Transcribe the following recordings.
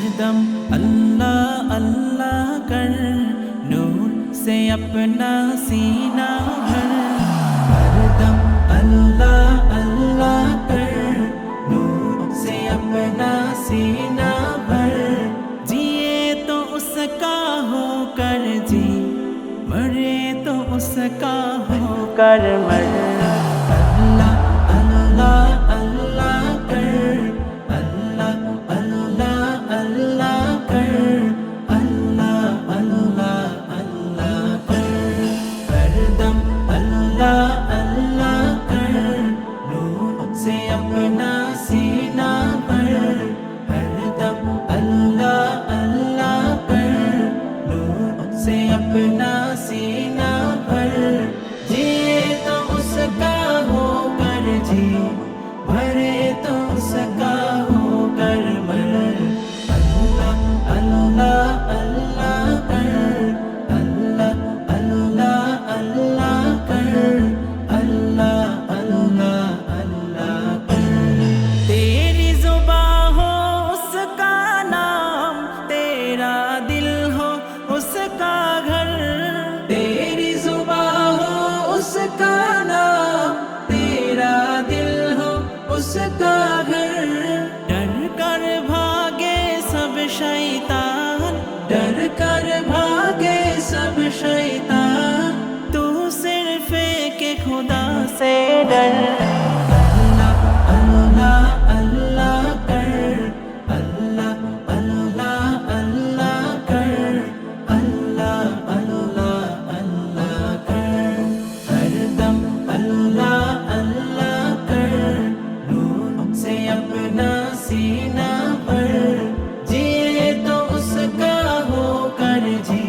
हरदम अल्लाह अल्लाह कर, नूर से अपना सीना भर। हरदम अल्लाह अल्लाह कर, नूर से अपना सीना भर। जिए तो उसका हो कर जी, मरे तो उसका हो कर मर। अल्लाह अल्लाह अल्लाह कर, अल्लाह अल्लाह अल्लाह कर, अल्लाह अल्लाह अल्लाह कर। हरदम अल्लाह अल्लाह कर, नूर से अपना सीना भर। हरदम अल्लाह अल्लाह कर, नूर से अपना सीना भर। जिए तो उसका हो कर जी, मरे तो उसका हो कर मर। अल्लाह अल्लाह अल्लाह कर, अल्लाह अल्लाह अल्लाह कर, अल्लाह अल्लाह अल्लाह कर। तेरी जुबां हो उसका नाम, तेरा दिल हो उसका घर। तेरी जुबां हो उसका नाम, तेरा दिल हो उसका घर। डर कर भागे सब शैतान, डर कर भागे सब शैतान। तू सिर्फ एक खुदा से डर। अल्लाह अल्लाह अल्लाह कर, अल्लाह अल्लाह अल्लाह कर, अल्लाह अल्लाह अल्लाह कर। हरदम अल्लाह अल्लाह कर, नूर से अपना सीना भर। जिए तो उसका हो कर जी,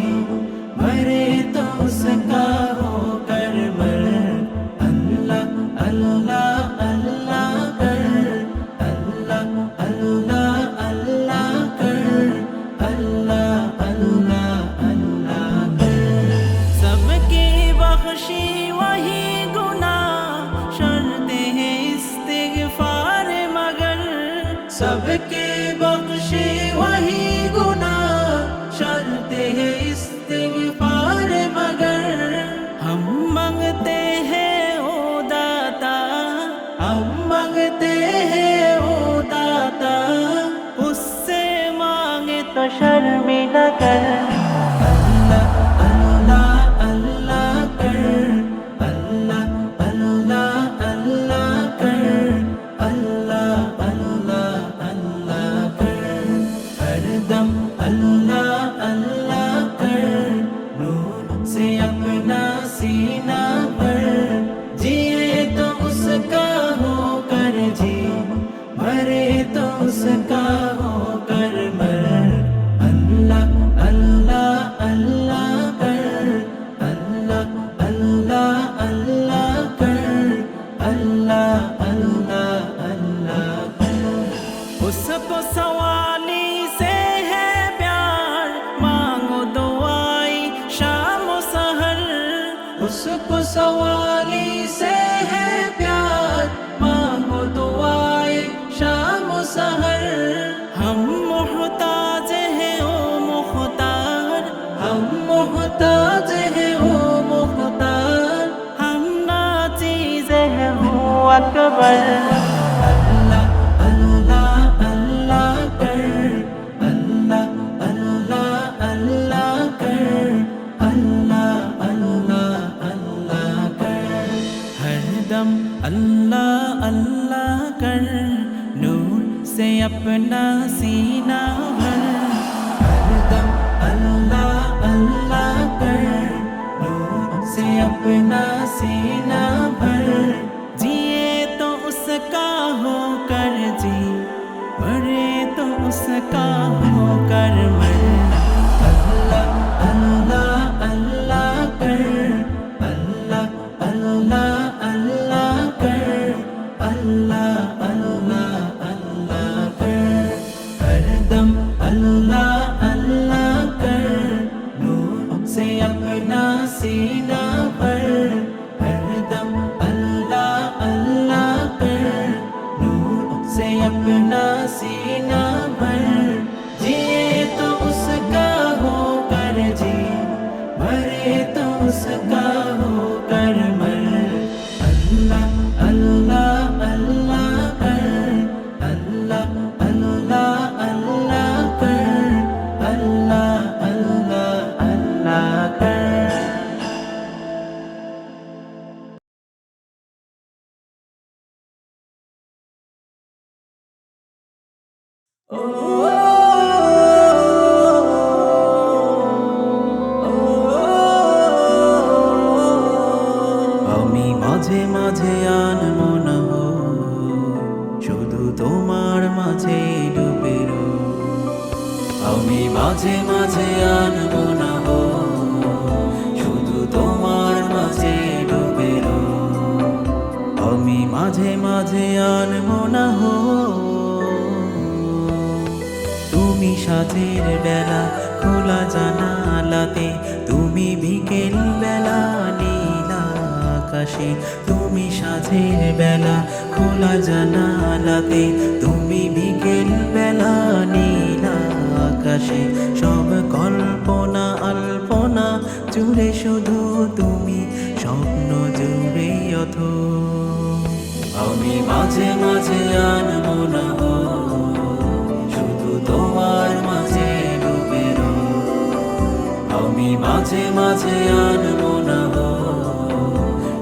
मरे तो उसका हो कर मर। अल्लाह अल्लाह अल्लाह कर, अल्लाह अल्लाह अल्लाह कर, अल्लाह अल्लाह अल्लाह कर। सबकी बख्शी वही गुनाह, शर्त है इस्तिग़फ़ार मगर। सबकी बख्शी वही गुनाह, शर्त है इस्तिग़फ़ार मगर। हम मांगते हैं ओ दाता, हम मांगते हैं ओ दाता, उससे मांगे तो शर्मिंदा कर। अल्लाह अल्लाह अल्लाह कर, अल्लाह अल्लाह अल्लाह कर, अल्लाह अल्लाह अल्लाह कर। हरदम अल्लाह अल्लाह कर, नूर से अपना सीना भर। जिए तो उसका हो कर जी, मरे तो उसका हो कर मर। अल्लाह अल्लाह अल्लाह कर, अल्लाह अल्लाह अल्लाह कर, अल्लाह अल्लाह अल्लाह कर। उसको सवाली से है प्यार, मांगो दुआई शाम सहर। उसको सवाली से है प्यार, मांगो दुआई शाम सहर। हम मोहताज हैं ओ मुख्तार, हम मोहताज हैं ओ मुख्तार। हम नाचीज़ हैं ओ अकबर। अल्लाह अल्लाह अल्लाह कर, अल्लाह अल्लाह अल्लाह कर, अल्लाह अल्लाह अल्लाह कर। हरदम अल्लाह अल्लाह कर, नूर से अपना सीना भर। हरदम अल्लाह अल्लाह कर, नूर से अपना सीना भर। जिए तो उसका हो कर जी, मरे तो उसका हो कर मर। अल्लाह अल्लाह अल्लाह कर, अल्लाह अल्लाह अल्लाह कर, अल्लाह अल्लाह अल्लाह कर। हरदम अल्लाह अल्लाह कर, नूर से अपना सीना भर। हरदम अल्लाह अल्लाह कर, नूर से अपना सीना भर। जिए আমি মাঝে মাঝে আনবো না হো, শুধু তোমার মাঝে ডুবে রো। আমি মাঝে মাঝে আনবো না হো, তুমি সাঁঝের বেলা খোলা জানালাতে, তুমি বিকেল বেলা নীল আকাশে। তুমি সাঁঝের বেলা খোলা জানালাতে, তুমি বিকেল বেলা নীল আকাশে। সব কল্পনা আল্পনা জুড়ে শুধু তুমি, স্বপ্ন জুড়ে অথৈ। আমি মাঝে মাঝে আনবো না হো, শুধু তোমার মাঝে ডুবে রো। আমি মাঝে মাঝে আনবো না হো,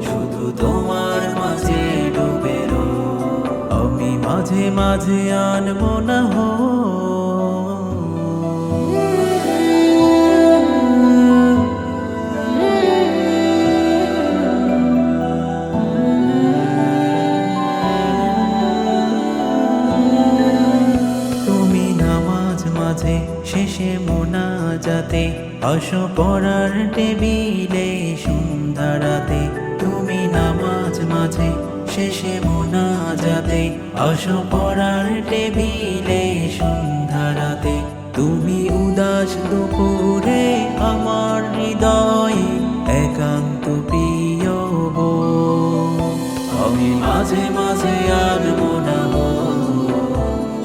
শুধু তোমার মাঝে ডুবে রো। আমি মাঝে মাঝে আনবো না হো। মাঝে শেষে মোনাজাতে, আসো পড়ার টেবিলে সন্ধ্যা রাতে। তুমি নামাজ মাঝে শেষে মোনাজাতে, আসো পড়ার টেবিলে সন্ধ্যা রাতে। তুমি উদাস দুপুরে আমার হৃদয়ে একান্ত প্রিয় বোন। আমি মাঝে মাঝে আনবো না হো,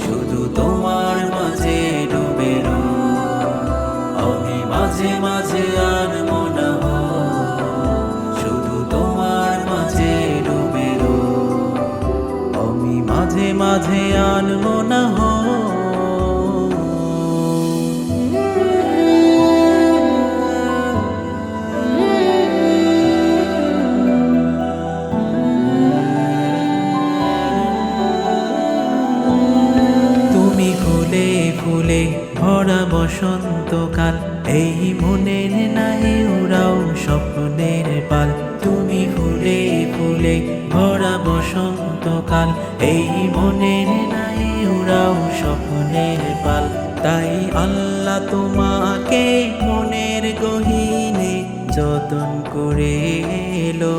শুধু তোমার মাঝে ডুবে রো। আমি মাঝে মাঝে আনবো না হো, শুধু তোমার মাঝে ডুবে রো। আমি মাঝে মাঝে আনবো না হো। ফুলে ফুলে ভরা বসন্তকাল, এই মনের নাই উড়াও স্বপ্নের পাল। তুমি ফুলে ফুলে ভরা বসন্তকাল, এই মনের নাই উড়াও স্বপ্নের পাল। তাই আল্লাহ তোমাকে মনের গহীনে যতন করে এলো।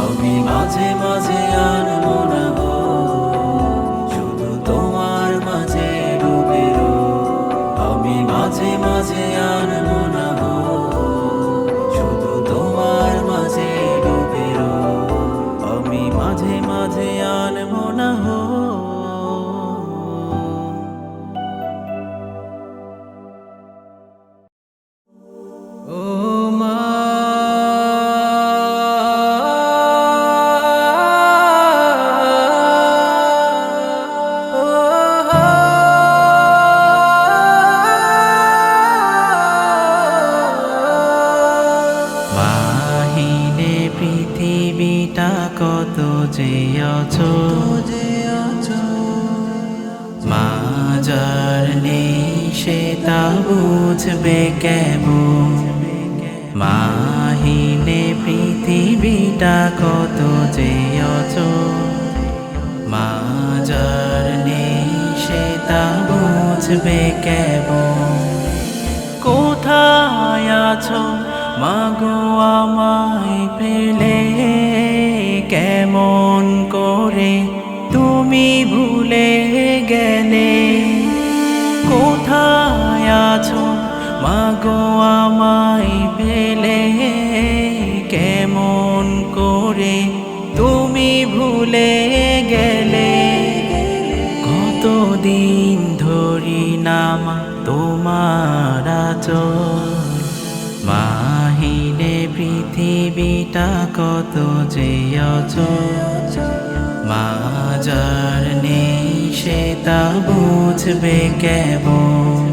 আমি মাঝে মাঝে আনবো না হো, শুধু তোমার মাঝে ডুবে রো। আমি মাঝে মাঝে আনবো না হো, শুধু তোমার মাঝে ডুবে রো। আমি মাঝে মাঝে আনবো না হো। ও মা পৃথিবীটা কত যে অছোট, মা যার নেই সে তা বুঝবে কেমন। মাহিনে পৃথিবীটা কত যে অছোট, মা যার নেই সে তা বুঝবে কেমন। কোথায় আছো মাগো আমায় পেলে, কেমন করে তুমি ভুলে গেলে। কোথায় আছো মাগো আমায় পেলে, কেমন করে তুমি ভুলে গেলে। কতদিন ধরি নামা তোমার আঁচল, মাহিনে পৃথিবীটা কত যে অছোট। মা যার নেই সে তা বুঝবে কেমন।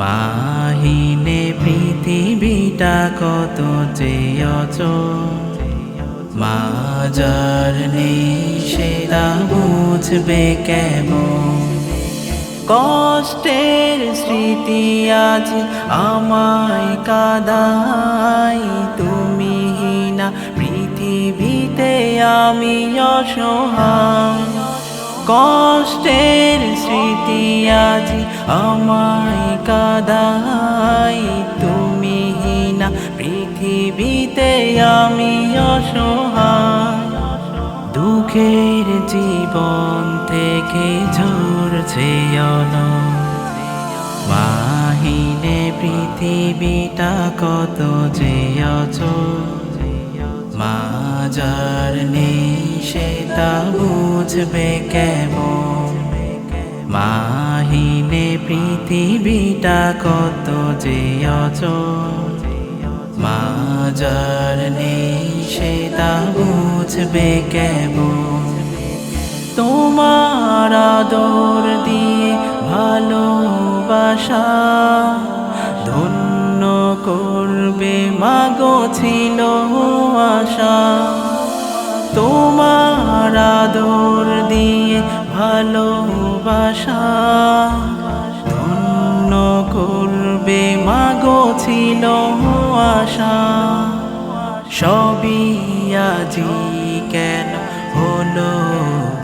মাহিনে পৃথিবীটা কত যে অছোট, মা যার নেই সে তা বুঝবে কেমন। কষ্টের স্মৃতি আজ আমায় কাঁদাই, তুমি না পৃথিবীতে আমি অসহায়। কষ্টের স্মৃতি আজি আমায় কাদাই, তুমি না পৃথিবীতে আমি অসহায়। দুঃখের জীবন থেকে ঝরছে মাহিনে পৃথিবীটা কত যে অচল, মা যার নেই সেটা বুঝবে কেমন। মাহিনে পৃথিবীটা কত যে অচল, মা যার নেই সেটা বুঝবে কেমন। তোমার আদর দিয়ে ভালোবাসা ধন্য করবে মাগো ছিল আশা। তোমার আদর দিয়ে ভালোবাসা ধন্য করবে মাগো ছিল আশা। সবই আজি কেন হলো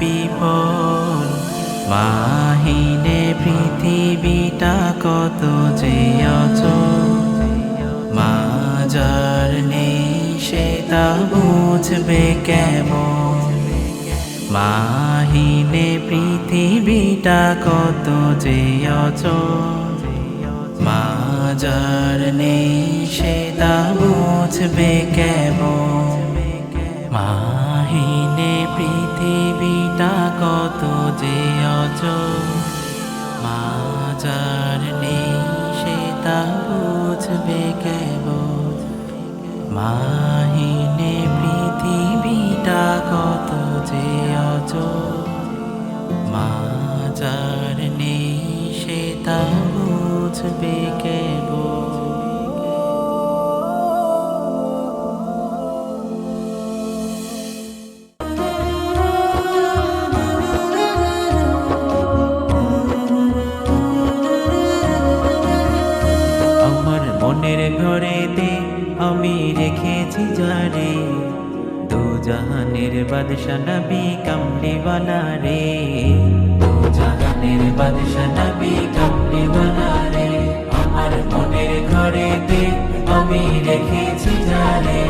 বিফল, মাহিনে পৃথিবীটা কত যে অচল, মা যার নেই সেটা বুঝবে কেমন। মাহিনে পৃথিবীটা কত যে অচল, মা যার নেই সেটা বুঝবে কেমন। মাহিনে পৃথিবীটা কত যে অচল, মা যার নেই সেটা বুঝবে কেবল। মাহিনে পৃথিবীটা কত যে অচল, মা যার নেই সেটা বুঝবে কেবল। মনের ঘরেতে আমি রেখেছি যারে, দু জাহানের বাদশা নবী কামলিওয়ালা রে। দু জাহানের বাদশা নবী কামলিওয়ালা রে। আমার মনের ঘরেতে আমি রেখেছি যারে,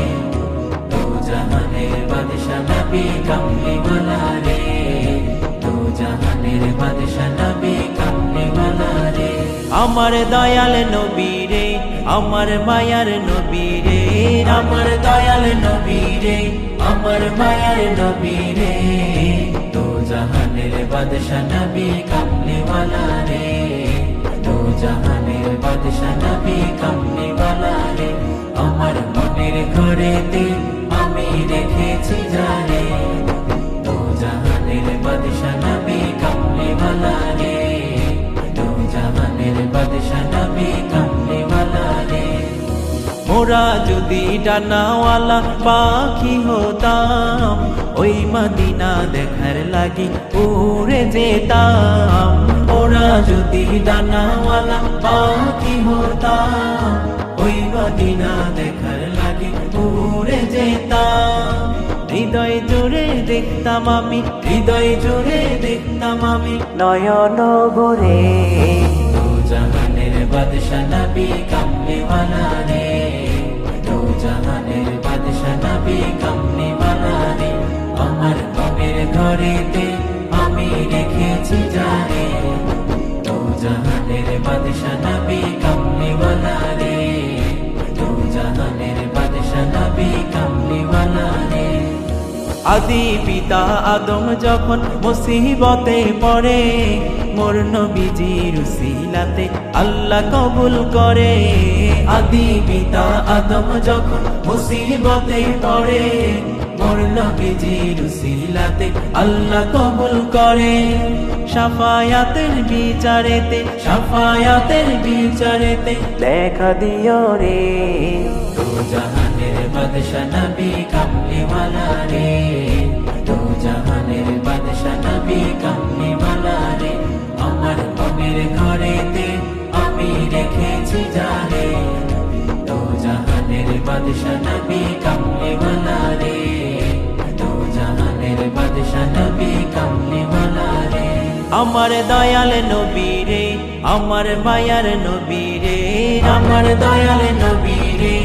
দু জাহানের বাদশা নবী কামলিওয়ালা রে। দু জাহানের বাদশা নবী কামলিওয়ালা রে। আমার দয়াল নবী রে, আমার মায়ার নবী রে। আমার দয়াল নবী রে, আমার মায়ার নবী রে। দু জাহানের বাদশা নবী কামলিওয়ালা রে। দু জাহানের বাদশা নবী কামলিওয়ালা রে। আমার মনের ঘরেতে আমি রেখেছি যারে, দু জাহানের বাদশা নবী কামলিওয়ালা রে। দু জাহানের বাদশা নবী কামলিওয়ালা রে। মোরা যদি ডানাওয়ালা পাখি হতাম, ওই মদিনা দেখার লাগি উড়ে যেতাম। মোরা যদি ডানাওয়ালা পাখি হতাম, ওই মদিনা দেখার লাগি উড়ে যেতাম। হৃদয় জুড়ে দেখতাম আমি, হৃদয় জুড়ে দেখতাম আমি নয়ন ভরে। দু জাহানের বাদশা নবী কামলিওয়ালা রে। দু জাহানের বাদশা নবী কামলিওয়ালা রে। আমার মনের ঘরেতে আমি রেখেছি যারে, দু জাহানের বাদশা নবী কামলিওয়ালা রে। দু জাহানের বাদশা নবী কামলিওয়ালা রে। আদি পিতা আদম যখন মুসিবতে পড়ে, মোর নবীজির উসিলাতে আল্লাহ কবুল করে। আদি পিতা আদম যখন মুসিবতে পড়ে, মোর নবীজির উসিলাতে আল্লাহ কবুল করে। শাফায়াতের বিচারেতে, শাফায়াতের বিচারেতে লেখা দিও রে। দু জাহানের বাদশা নবী কামলিওয়ালা রে। দু জাহানের বাদশা নবী কামলিওয়ালা রে। আমার মনের ঘরেতে আমি রেখেছি যারে, দু জাহানের বাদশা নবী কামলিওয়ালা রে। দু জাহানের বাদশা নবী কামলিওয়ালা রে। আমার দয়াল নবী রে, আমার মায়ার নবী রে, আমার দয়াল নবী রে,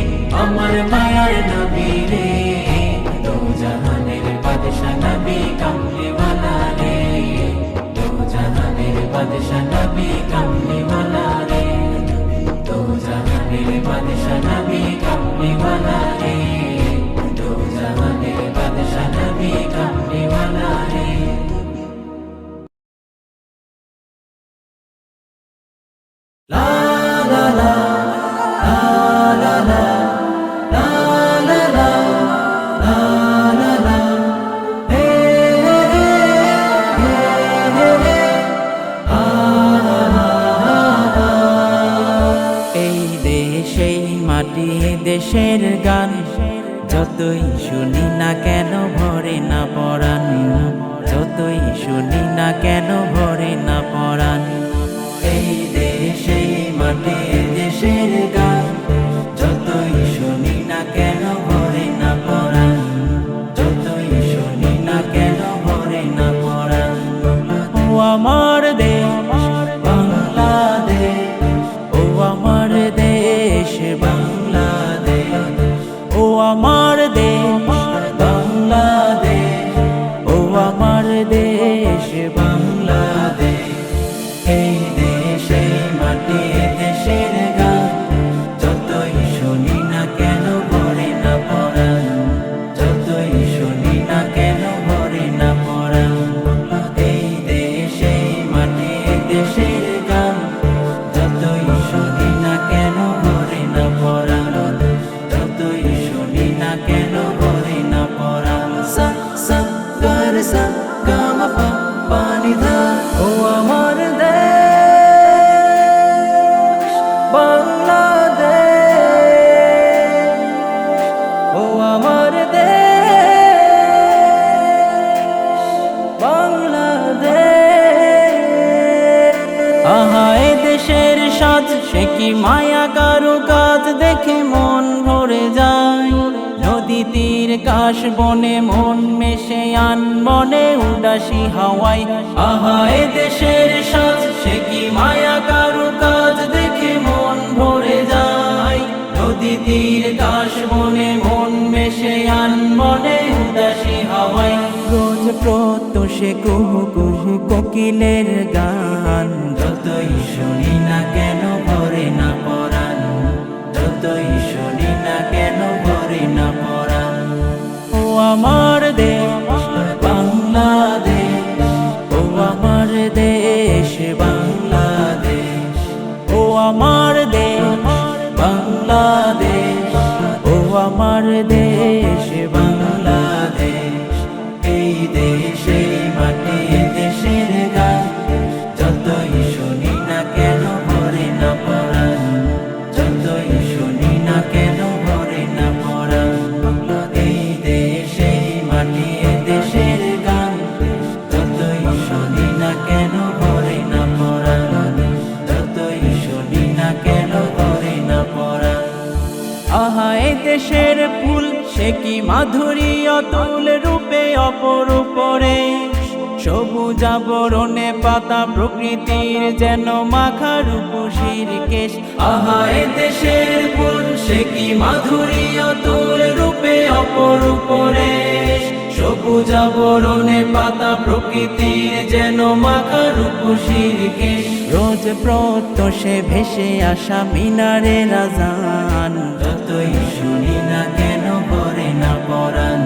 আমার মায়ার নবী রে, দো জাহানের বাদশা নবী কামলি ওয়ালা রে, দো জাহানের বাদশা নবী কামলি ওয়ালা রে, দো জাহানের বাদশা নবী কামলি ওয়ালা রে, দো জাহানের বাদশা নবী কামলি ওয়ালা রে। La la la la la la la la la la la la hey hey hey এই দেশ এই মাটি দেশের গান যতই শুনি না কেন ভরে না পরাণ, যতই শুনি না কেন ভরে না পরাণ। এই দেশ এই মাটি দেশের গান যতই শুনি না কেন ভরে না পরাণ, যতই শুনি না কেন ভরে না পরাণ। ও আমার দেশ বাংলাদেশ, ও আমার দেশ বাংলাদেশ, ও আমার দেশ বাংলাদেশ, ও আমার দেশ বাংলাদেশ। এই দেশ এই মাটি দেশের গান যতই শুনি না কেন ভরে না পরাণ, যতই শুনি না কেন ভরে না পরাণ। এই দেশ এই মাটি দেশের গান যতই শুনি না কেন ভরে না পরাণ, যতই শুনি না কেন ভরে না পরাণ। সা সা গা রে সা গা মা পা পা নি ধা, ও আমার দেশ বাংলাদেশ, ও আমার দেশ বাংলাদেশ। আহা এ দেশের সাজ সে কি মায়া কারু কাজ দেখে মন ভরে যায়, নদী তীর কাশ বনে মন মেশে আন মনে উদাসী হাওয়ায়। আহা এ দেশের সাজ সে কি মায়া কারু কাজ দেখে মন ভরে যায়, নদী তীর কাশ বনে মন মেশে আন মনে উদাসী হাওয়ায়। রোজ প্রত্যুষে কুহু কুহু কোকিলের গান যতই শুনি না কেন ভরে না পরাণ, যতই শুনি না কেন ভরে না পরাণ। ও আমার দেশ বাংলাদেশ, ও আমার দেশ বাংলাদেশ, ও আমার দেশ বাংলাদেশ, ও আমার দেশ বাংলাদেশ। এই দেশ এই মাটি দেশের গান যতই শুনি না কেন ভরে না পরাণ, যতই শুনি না কেন ভরে না পরাণ। এই দেশ এই মাটি দেশের গান যতই শুনি না কেন ভরে না পরাণ, যতই শুনি না কেন ভরে না পরাণ। আহা এ দেশের ফুল সে কি মাধুরী অতুল রূপে অপরূপ রে, সবুজ আবরণে পাতা প্রকৃতির যেন মাখা রূপসীর কেশ। আহা এ দেশের ফুল সে কি মাধুরী অতুল রূপে অপরূপ রে, সবুজ আবরণে পাতা প্রকৃতির যেন মাখা রূপসীর কেশ। রোজ প্রত্যুষে ভেসে আসা মিনারে রাজান যতই শুনি না কেন ভরে না পরাণ,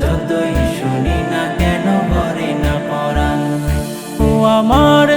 যতই শুনি না কেন ভরে না পরাণ। ও আমার